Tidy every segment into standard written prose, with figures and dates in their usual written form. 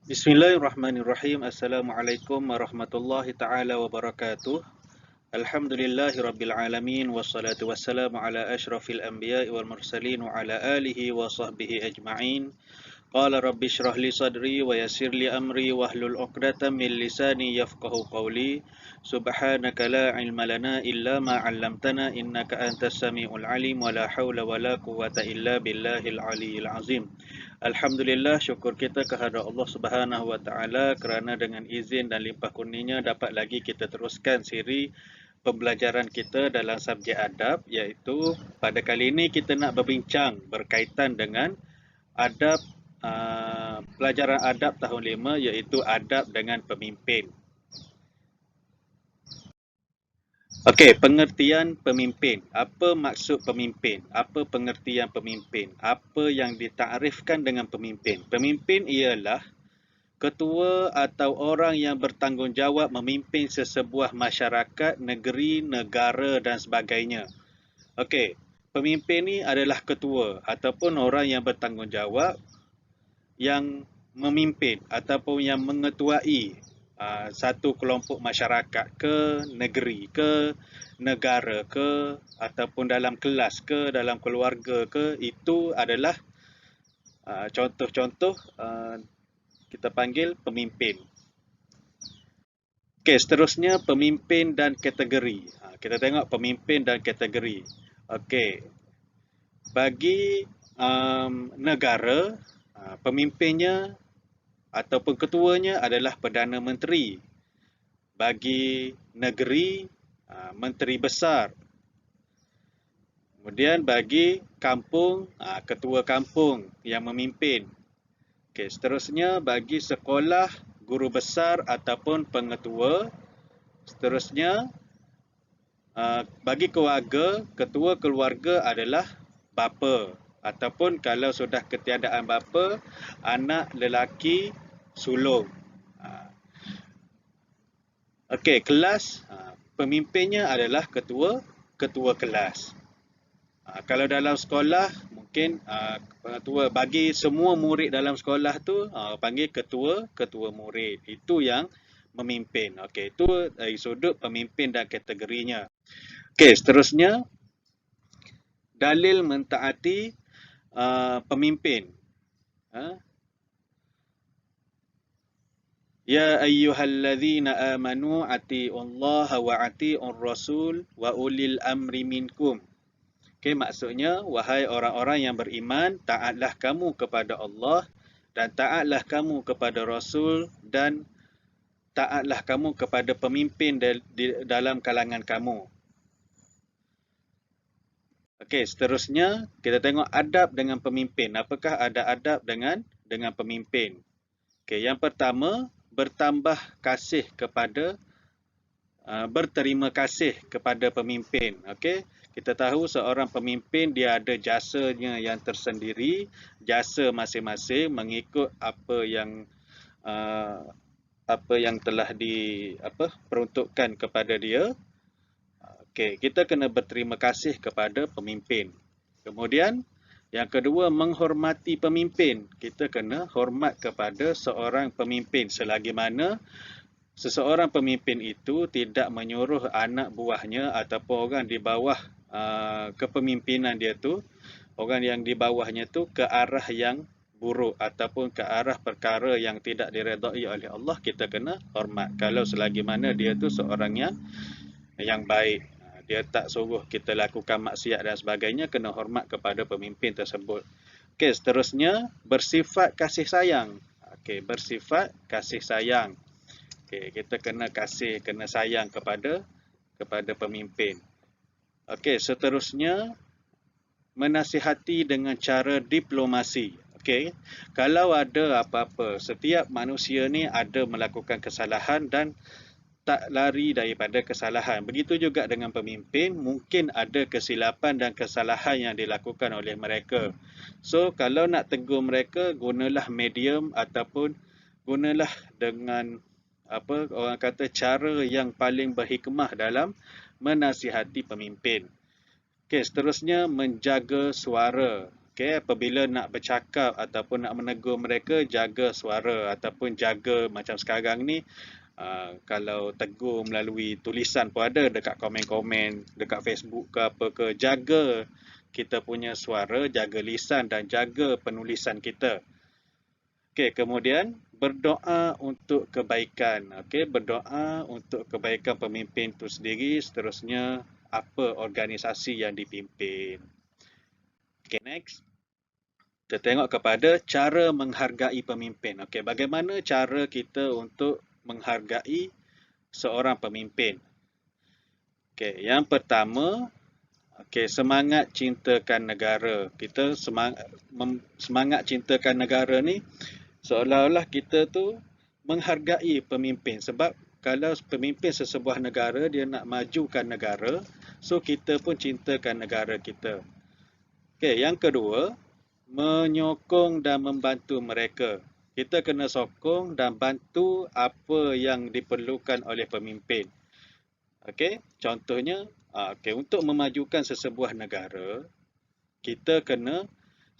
Bismillahirrahmanirrahim. Assalamualaikum warahmatullahi taala wabarakatuh. Alhamdulillahi rabbil alamin wassalatu wassalamu ala asyrafil anbiya'i wal mursalin wa ala alihi wa sahbihi ajma'in. Qala rabbi shrah li sadri wa yassir li amri wahlul 'uqdatam min lisani yafqahu qawli. Subhanaka la ilma lana illa ma 'allamtana innaka antas samiul alim wa la haula wa la quwwata illa billahil aliyyil azim. Alhamdulillah, syukur kita kehadrat Allah Subhanahu wa taala kerana dengan izin dan limpah kurnianya dapat lagi kita teruskan siri pembelajaran kita dalam subjek adab, iaitu pada kali ini kita nak berbincang berkaitan dengan adab pelajaran adab tahun 5, iaitu adab dengan pemimpin. Okey, pengertian pemimpin. Apa maksud pemimpin? Apa pengertian pemimpin? Apa yang ditakrifkan dengan pemimpin? Pemimpin ialah ketua atau orang yang bertanggungjawab memimpin sesebuah masyarakat, negeri, negara dan sebagainya. Okey, pemimpin ni adalah ketua ataupun orang yang bertanggungjawab yang memimpin ataupun yang mengetuai satu kelompok masyarakat ke negeri, ke negara ke, ataupun dalam kelas ke, dalam keluarga ke, itu adalah contoh-contoh kita panggil pemimpin. Okey, seterusnya pemimpin dan kategori. Kita tengok pemimpin dan kategori. Okey, bagi negara, pemimpinnya ataupun ketuanya adalah Perdana Menteri. Bagi negeri, Menteri Besar. Kemudian bagi kampung, ketua kampung yang memimpin. Okey, seterusnya bagi sekolah, guru besar ataupun pengetua. Seterusnya bagi keluarga, ketua keluarga adalah bapa, ataupun kalau sudah ketiadaan bapa, anak lelaki sulung. Okey, kelas, pemimpinnya adalah ketua kelas. Kalau dalam sekolah, mungkin ketua bagi semua murid dalam sekolah tu panggil ketua murid. Itu yang memimpin. Okey, itu dari sudut pemimpin dan kategorinya. Okey, seterusnya dalil mentaati pemimpin. Ya ayyuhalladzina amanu atiullaha wa atiur rasul wa ulil amri minkum. Okey, maksudnya wahai orang-orang yang beriman, taatlah kamu kepada Allah dan taatlah kamu kepada Rasul dan taatlah kamu kepada pemimpin dalam kalangan kamu. Okey, seterusnya kita tengok adab dengan pemimpin. Apakah ada adab dengan pemimpin? Okey, yang pertama, bertambah kasih kepada berterima kasih kepada pemimpin. Okey, kita tahu seorang pemimpin dia ada jasanya yang tersendiri, jasa masing-masing mengikut apa yang telah peruntukkan kepada dia. Okey, kita kena berterima kasih kepada pemimpin. Kemudian yang kedua, menghormati pemimpin. Kita kena hormat kepada seorang pemimpin selagi mana seseorang pemimpin itu tidak menyuruh anak buahnya ataupun orang di bawah kepemimpinan dia tu, orang yang di bawahnya tu ke arah yang buruk ataupun ke arah perkara yang tidak diredai oleh Allah. Kita kena hormat kalau selagi mana dia tu seorang yang baik. Dia tak suruh kita lakukan maksiat dan sebagainya, kena hormat kepada pemimpin tersebut. Okey, seterusnya bersifat kasih sayang. Okey, bersifat kasih sayang. Okey, kita kena kasih, kena sayang kepada pemimpin. Okey, seterusnya menasihati dengan cara diplomasi. Okey, kalau ada apa-apa, setiap manusia ni ada melakukan kesalahan dan tak lari daripada kesalahan. Begitu juga dengan pemimpin, mungkin ada kesilapan dan kesalahan yang dilakukan oleh mereka. So, kalau nak tegur mereka, gunalah medium ataupun gunalah dengan orang kata cara yang paling berhikmah dalam menasihati pemimpin. Okey, seterusnya menjaga suara. Okey, apabila nak bercakap ataupun nak menegur mereka, jaga suara ataupun jaga macam sekarang ni, kalau tegur melalui tulisan pun ada dekat komen-komen, dekat Facebook ke apa ke, jaga kita punya suara, jaga lisan dan jaga penulisan kita. Okey, kemudian berdoa untuk kebaikan. Okey, berdoa untuk kebaikan pemimpin itu sendiri, seterusnya apa organisasi yang dipimpin. Okey, next. Kita tengok kepada cara menghargai pemimpin. Okey, bagaimana cara kita untuk menghargai seorang pemimpin? Okey, yang pertama, okey, semangat cintakan negara. Kita semangat cintakan negara ni seolah-olah kita tu menghargai pemimpin, sebab kalau pemimpin sesebuah negara dia nak majukan negara, so kita pun cintakan negara kita. Okey, yang kedua, menyokong dan membantu mereka. Kita kena sokong dan bantu apa yang diperlukan oleh pemimpin. Okey, contohnya, untuk memajukan sesebuah negara, kita kena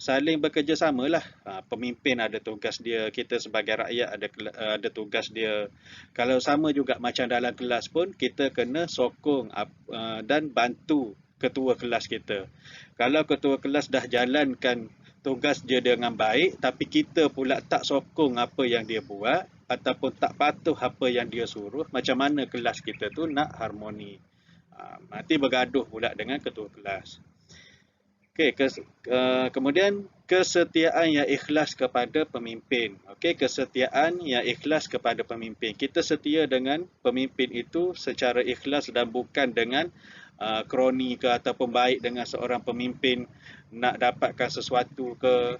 saling bekerjasama lah. Pemimpin ada tugas dia, kita sebagai rakyat ada tugas dia. Kalau sama juga macam dalam kelas pun, kita kena sokong dan bantu ketua kelas kita. Kalau ketua kelas dah jalankan tugas dia dengan baik, tapi kita pula tak sokong apa yang dia buat ataupun tak patuh apa yang dia suruh, macam mana kelas kita tu nak harmoni? Nanti bergaduh pula dengan ketua kelas. Okey, kemudian kesetiaan yang ikhlas kepada pemimpin. Okey, kesetiaan yang ikhlas kepada pemimpin. Kita setia dengan pemimpin itu secara ikhlas dan bukan dengan kroni ke ataupun baik dengan seorang pemimpin nak dapatkan sesuatu ke,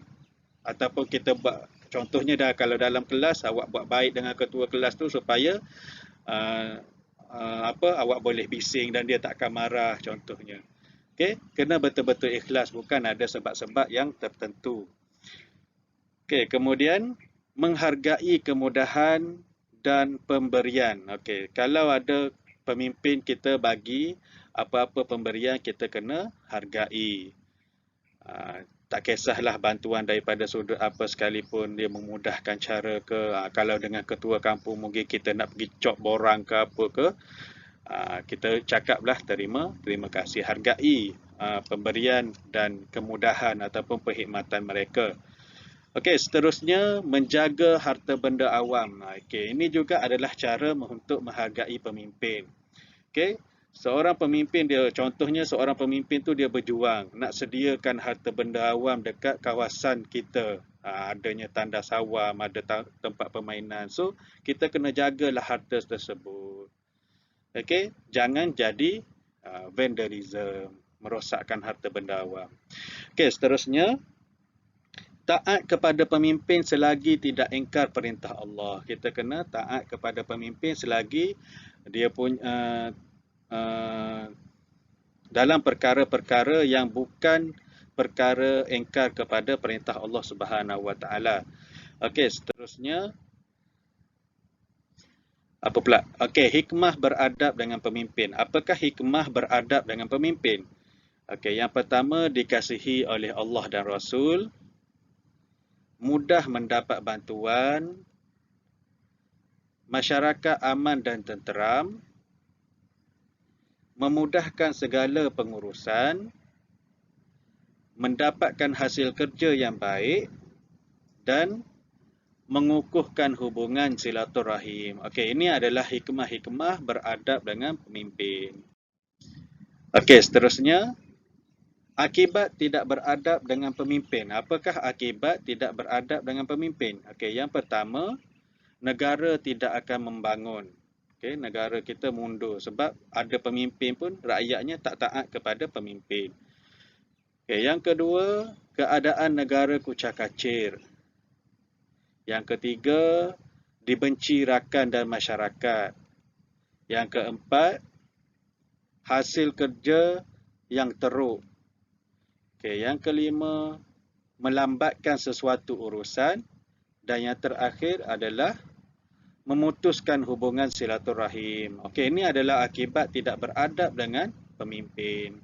ataupun kita buat, contohnya kalau dalam kelas awak buat baik dengan ketua kelas tu supaya awak boleh bising dan dia tak akan marah, contohnya. Okey, kena betul-betul ikhlas, bukan ada sebab-sebab yang tertentu. Okey, kemudian menghargai kemudahan dan pemberian. Okey, kalau ada pemimpin kita bagi apa-apa pemberian, kita kena hargai. Tak kisahlah bantuan daripada sudut apa sekalipun, dia memudahkan cara ke. Kalau dengan ketua kampung mungkin kita nak pergi cop borang ke apa ke, kita cakaplah terima kasih, hargai pemberian dan kemudahan ataupun perkhidmatan mereka. Okey, seterusnya menjaga harta benda awam. Okey, ini juga adalah cara untuk menghargai pemimpin. Okey, seorang pemimpin dia, contohnya seorang pemimpin tu dia berjuang nak sediakan harta benda awam dekat kawasan kita. Adanya tandas awam, ada tempat permainan. So, kita kena jagalah harta tersebut. Okey, jangan jadi vandalism, merosakkan harta benda awam. Okey, seterusnya taat kepada pemimpin selagi tidak ingkar perintah Allah. Kita kena taat kepada pemimpin selagi dia punya dalam perkara-perkara yang bukan perkara ingkar kepada perintah Allah Subhanahu Wa Taala. Okey, seterusnya apa pula? Okey, hikmah beradab dengan pemimpin. Apakah hikmah beradab dengan pemimpin? Okey, yang pertama, dikasihi oleh Allah dan Rasul, mudah mendapat bantuan, masyarakat aman dan tenteram, memudahkan segala pengurusan, mendapatkan hasil kerja yang baik, dan mengukuhkan hubungan silaturahim. Okey, ini adalah hikmah-hikmah beradab dengan pemimpin. Okey, seterusnya, akibat tidak beradab dengan pemimpin. Apakah akibat tidak beradab dengan pemimpin? Okey, yang pertama, negara tidak akan membangun. Okey, negara kita mundur sebab ada pemimpin pun rakyatnya tak taat kepada pemimpin. Okey, yang kedua, keadaan negara kucak-kacir. Yang ketiga, dibenci rakan dan masyarakat. Yang keempat, hasil kerja yang teruk. Okey, yang kelima, melambatkan sesuatu urusan. Dan yang terakhir adalah memutuskan hubungan silaturahim. Okey, ini adalah akibat tidak beradab dengan pemimpin.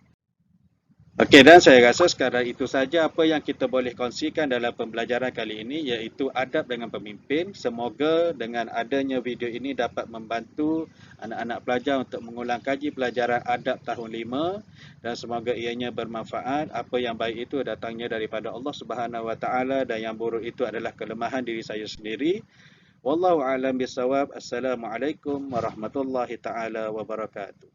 Okey, dan saya rasa sekadar itu saja apa yang kita boleh kongsikan dalam pembelajaran kali ini, iaitu adab dengan pemimpin. Semoga dengan adanya video ini dapat membantu anak-anak pelajar untuk mengulang kaji pelajaran adab tahun 5 dan semoga ianya bermanfaat. Apa yang baik itu datangnya daripada Allah Subhanahu Wa Taala dan yang buruk itu adalah kelemahan diri saya sendiri. Wallahu a'lam bisawab. Assalamualaikum warahmatullahi taala wabarakatuh.